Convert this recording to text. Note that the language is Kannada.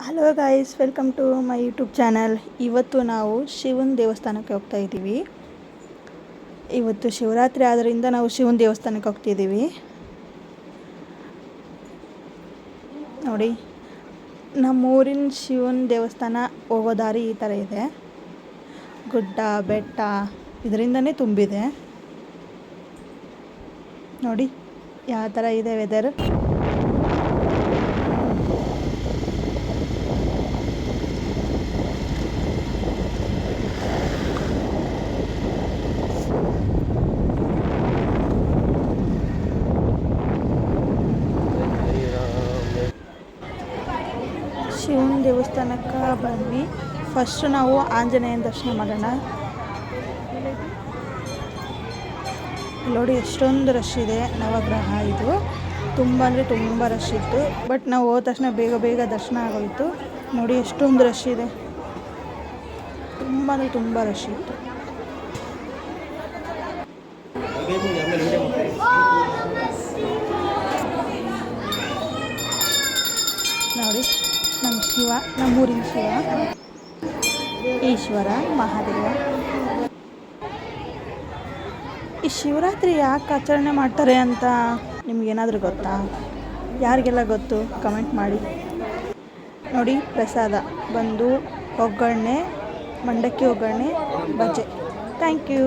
Hello guys, welcome to my YouTube channel. ಇವತ್ತು ನಾವು ಶಿವನ ದೇವಸ್ಥಾನಕ್ಕೆ ಹೋಗ್ತಾ ಇದ್ದೀವಿ. ಇವತ್ತು ಶಿವರಾತ್ರಿ ಆದ್ದರಿಂದ ನಾವು ಶಿವನ ದೇವಸ್ಥಾನಕ್ಕೆ ಹೋಗ್ತಿದ್ದೀವಿ. ನೋಡಿ, ನಮ್ಮೂರಿನ ಶಿವನ ದೇವಸ್ಥಾನ ಹೋಗೋ ದಾರಿ ಈ ಥರ ಇದೆ. ಗುಡ್ಡ ಬೆಟ್ಟ ಇದರಿಂದನೇ ತುಂಬಿದೆ. ನೋಡಿ ಯಾವ ಥರ ಇದೆ ವೆದರ್. ಶಿವನ ದೇವಸ್ಥಾನಕ್ಕೆ ಬಂದ್ವಿ. ಫಸ್ಟ್ ನಾವು ಆಂಜನೇಯನ ದರ್ಶನ ಮಾಡೋಣ. ನೋಡಿ ಎಷ್ಟೊಂದು ರಶ್ ಇದೆ. ನವಗ್ರಹ ಇದು ತುಂಬ ಅಂದರೆ ತುಂಬ ರಶ್ ಇತ್ತು. ಬಟ್ ನಾವು ಹೋದ ತಕ್ಷಣ ಬೇಗ ದರ್ಶನ ಆಗೋಯಿತು. ನೋಡಿ ಎಷ್ಟೊಂದು ರಶ್ ಇದೆ, ತುಂಬ ಅಂದರೆ ತುಂಬ ರಶ್ ಇತ್ತು. ನೋಡಿ ನಮ್ಮ ಶಿವ, ನಮ್ಮೂರಿನ ಶಿವ ಈಶ್ವರ ಮಹಾದೇವ. ಈ ಶಿವರಾತ್ರಿ ಯಾಕೆ ಆಚರಣೆ ಮಾಡ್ತಾರೆ ಅಂತ ನಿಮಗೇನಾದರೂ ಗೊತ್ತಾ? ಯಾರಿಗೆಲ್ಲ ಗೊತ್ತು ಕಮೆಂಟ್ ಮಾಡಿ. ನೋಡಿ ಪ್ರಸಾದ ಬಂದು ಒಗ್ಗರಣೆ, ಮಂಡಕ್ಕಿ ಒಗ್ಗರಣೆ, ಬಜ್ಜೆ. Thank you.